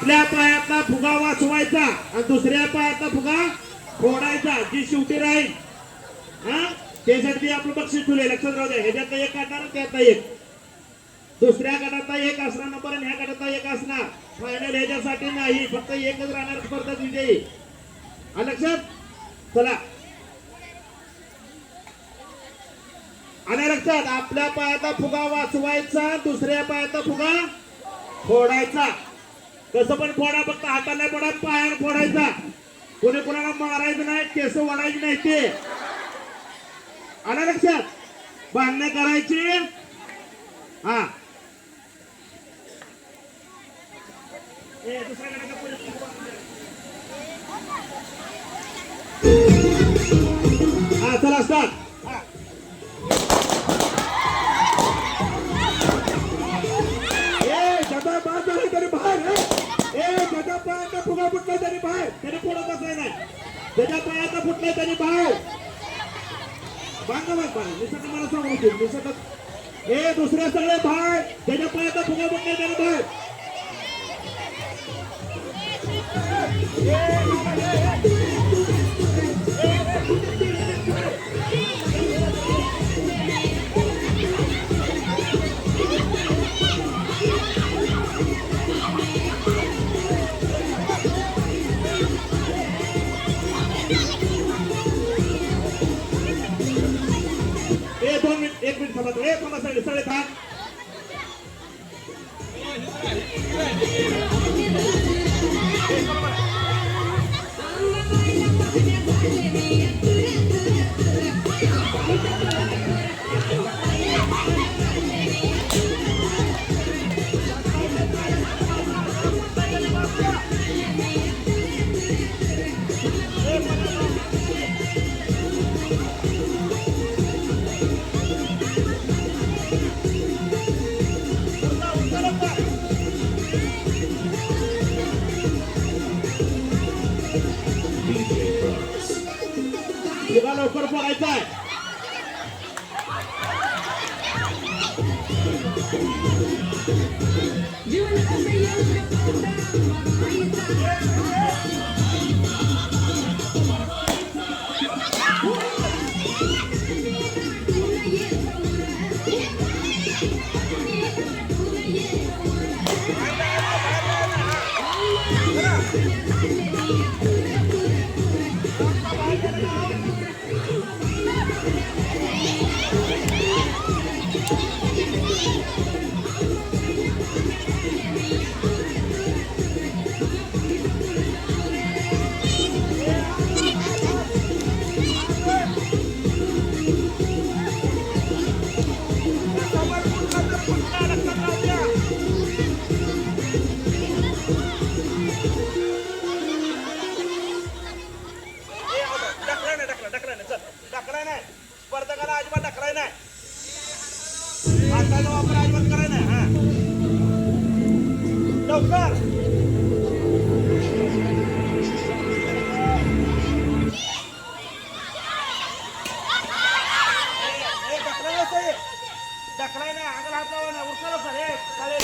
आपल्या पायातला फुगा वाचवायचा आणि दुसऱ्या पायातला फुगा फोडायचा, जी शेवटी राहील हा त्यासाठी आपलं बक्षीस ठेवले. लक्षात राहू द्या. ह्याच्यातला एक काढणार, त्यातला एक, दुसऱ्या गटातला एक असणार नंबर आणि ह्या गटातला एक असणार. फायनल ह्याच्यासाठी नाही, फक्त एकच राहणार स्पर्धक विजयी. लक्षात. चला आणि लक्षात, आपल्या पायाचा फुगा वाचवायचा, दुसऱ्या पायाचा फुगा फोडायचा. कसं पण फोडा, फक्त हाताने फोडा, पायाने फोडायचा. कोणी कोणाला मारायचं नाही, केस वाढायची नाही. ते आलं लक्षात. बांधणे करायची. हा हा चला स्टार्ट. फुगा फुटला तरी बाहेर, तरी पुढं बसाय नाही. त्याच्या पायाचा फुटलाय तरी बाहेर. बांगा निसट मला सांगू निसट. हे दुसऱ्या सगळे बाहेर, त्याच्या पायाचा फुगा फुटलाय तरी बाहेर. एक मिनिट थांबा. थांबा सगळे थांब. फुगा लवकर फोडायचा आहे. ढकलाय नाही स्पर्धकाला, अजिबात ढकलाय नाही. हाताचा वापर अजिबात कराय नाही. हा लवकर. ढकलाय नाही, अंगाला हात लावा ना. उरका लवकर. चालेल.